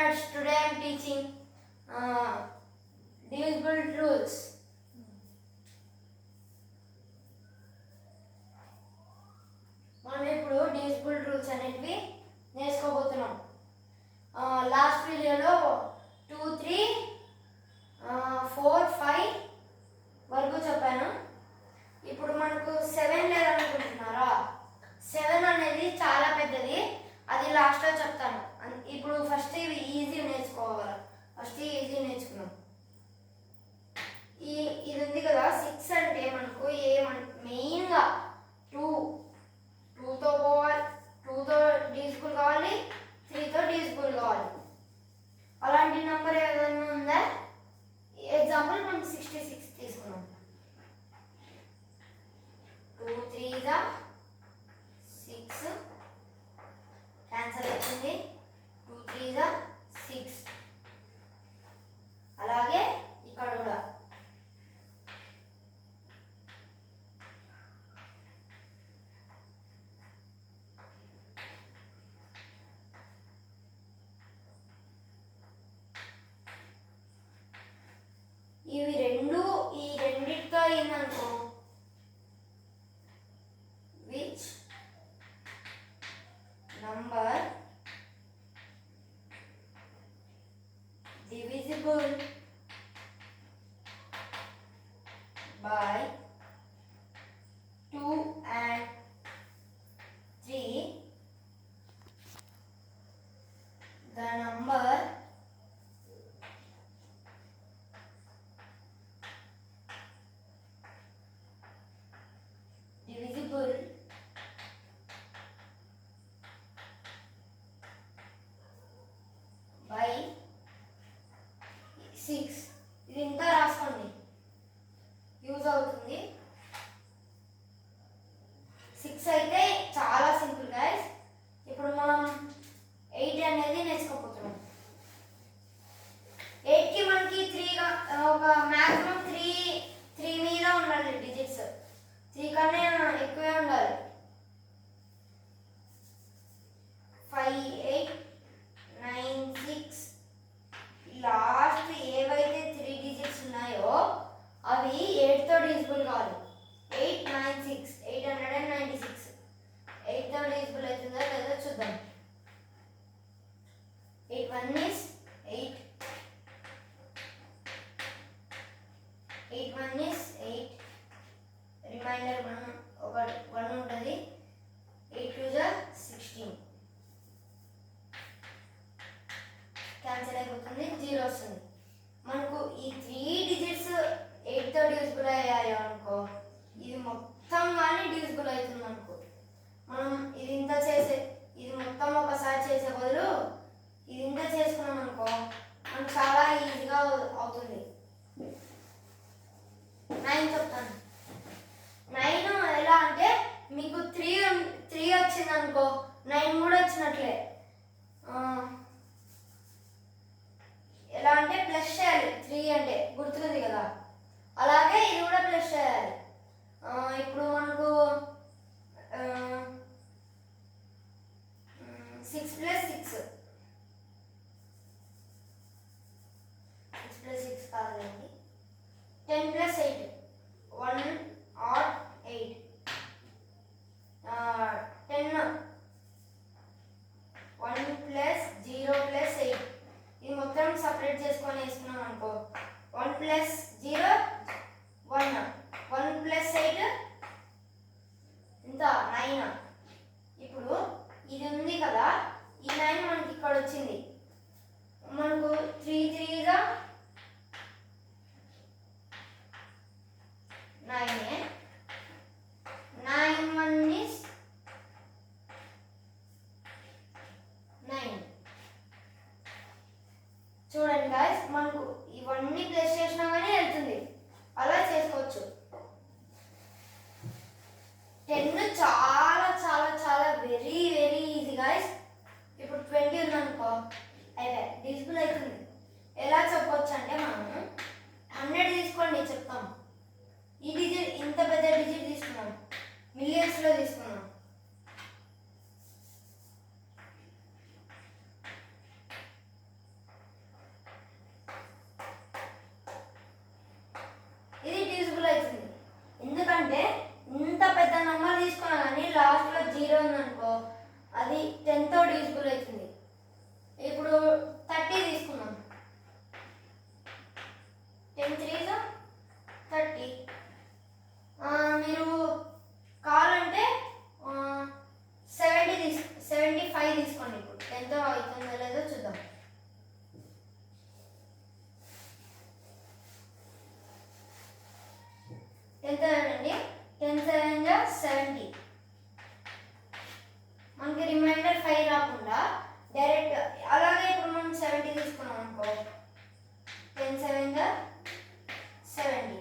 standards. Today I am teaching divisible rules. మనం ఇప్పుడు divisible rules అనేటివి నేర్చుకోబోతున్నాం. లాస్ట్ వీడియోలో 2, 3, 4, 5 వరకు చెప్పాను. ఇప్పుడు మనకు 7 లేదనుకుంటున్నారా? 7 అనేది చాలా పెద్దది, అది లాస్ట్లో చెప్తాను. ఇప్పుడు ఫస్ట్ ఇవి ఈజీ నేర్చుకోవాలి. ఫస్ట్ ఈజీ నేర్చుకున్నాం. ఇది ఉంది కదా, 6 అంటే మనకు మెయిన్గా 2తో పోవాలి, 2తో డివిజిబుల్ కావాలి, 3తో డివిజిబుల్ కావాలి. అలాంటి నెంబర్ ఏదైనా ఉందా? ఎగ్జాంపుల్ మనం 66 తీసుకున్నాం. 2 3 6 క్యాన్సల్ అవుతుంది. 2 3 6. అలాగే ఇక్కడ కూడా ఇవి రెండు, ఈ రెండిటితో అయిందనుకో, which number divisible by 2 and 3, the number divisible by 6. ఇది ఇంత రాసుకోండి, యూజ్ అవుతుంది. 6 అయితే చాలా సింపుల్ గైస్. ఇప్పుడు మనం 8 అనేది నేర్చుకోబోతున్నాం. 8కి మనకి 3 ఒక మ్యాక్సిమం 3 మీద ఉండాలి డిజిట్స్. 3 కన్నా ఎక్కువే ఉండాలి. 5 8 9 6. లాస్ట్ ఏవైతే 3 డిజిట్స్ ఉన్నాయో అవి 8తో డివిజిబుల్ కావాలి. 8 9 6 896. 8తో డివిజిబుల్ అవుతుందో లేదో చూద్దాం. 8 1 is 8. 8 1 is 8. రిమైండర్ 1 ఉంటుంది. 8 2 16. క్యాన్సిల్ అయిపోతుంది, 0 వస్తుంది. మనకు ఈ 3 డిజిట్స్ 8తో డివిజిబుల్ అయ్యాయి అనుకో, ఇది మొత్తం కానీ డివిజిబుల్ అవుతుంది అనుకో. మనం ఇది మొత్తం ఒకసారి చేసే బదులు ఇది ఇంత చేసుకున్నాం అనుకో, మనకు చాలా ఈజీగా అవుతుంది. 9 చెప్తాను. 9 ఎలా అంటే మీకు 3 వచ్చింది అనుకో, 9 కూడా వచ్చినట్లే. ఎలా అంటే ప్లస్ చేయాలి. 3 అంటే గుర్తుంది కదా, అలాగే ఇది కూడా ప్లస్ చేయాలి. ఇప్పుడు మనకు 6 + 6 కాదండి, 10 + 8 1 or 8. 10 1 + 0 + 8. ఇది మొత్తం సపరేట్ చేసుకొని వేసుకున్నాం అనుకో, 1 + 0 1 1 + 8 ఇంత 9. ఇప్పుడు ఇది ఉంది కదా, ఈ 9 మనకి ఇక్కడ వచ్చింది. మనకు 3 3 9. 9 1 is 9. చూడండి గాయస్, మనకు ఇవన్నీ ప్లేస్ చేసినా కానీ వెళ్తుంది. అలా చేసుకోవచ్చు. 10 చాలా చాలా చాలా వెరీ వెరీ ఈజీ గాయస్. ఇప్పుడు 20 ఉందనుకో, అయితే డివిజిబుల్ అవుతుంది. ఎలా చెప్పొచ్చు అంటే, మనం 100 తీసుకోండి చెప్తాం. ఈ డిజిట్ ఇంత పెద్ద డిజిట్ తీసుకున్నాం, మిలియన్స్లో తీసుకున్నాం. 5 తీసుకోండి. ఇప్పుడు 10తో అవుతుందో లేదో చూద్దాం. 10 అండి, 10 7 70. మనకి రిమైండర్ 5 రాకుండా డైరెక్ట్ అలాగే ఇప్పుడు మనం 70 తీసుకున్నాం అనుకో, 10 7 70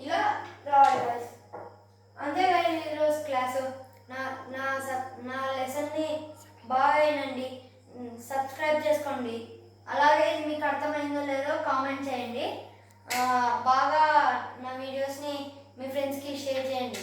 ఇలా రావాలి guys. అంతే guys ఈరోజు క్లాసు. నా లెసన్ని బాగా వినండి, సబ్స్క్రైబ్ చేసుకోండి. అలాగే మీకు అర్థమైందో లేదో కామెంట్ చేయండి. బాగా నా వీడియోస్ని మీ ఫ్రెండ్స్కి షేర్ చేయండి.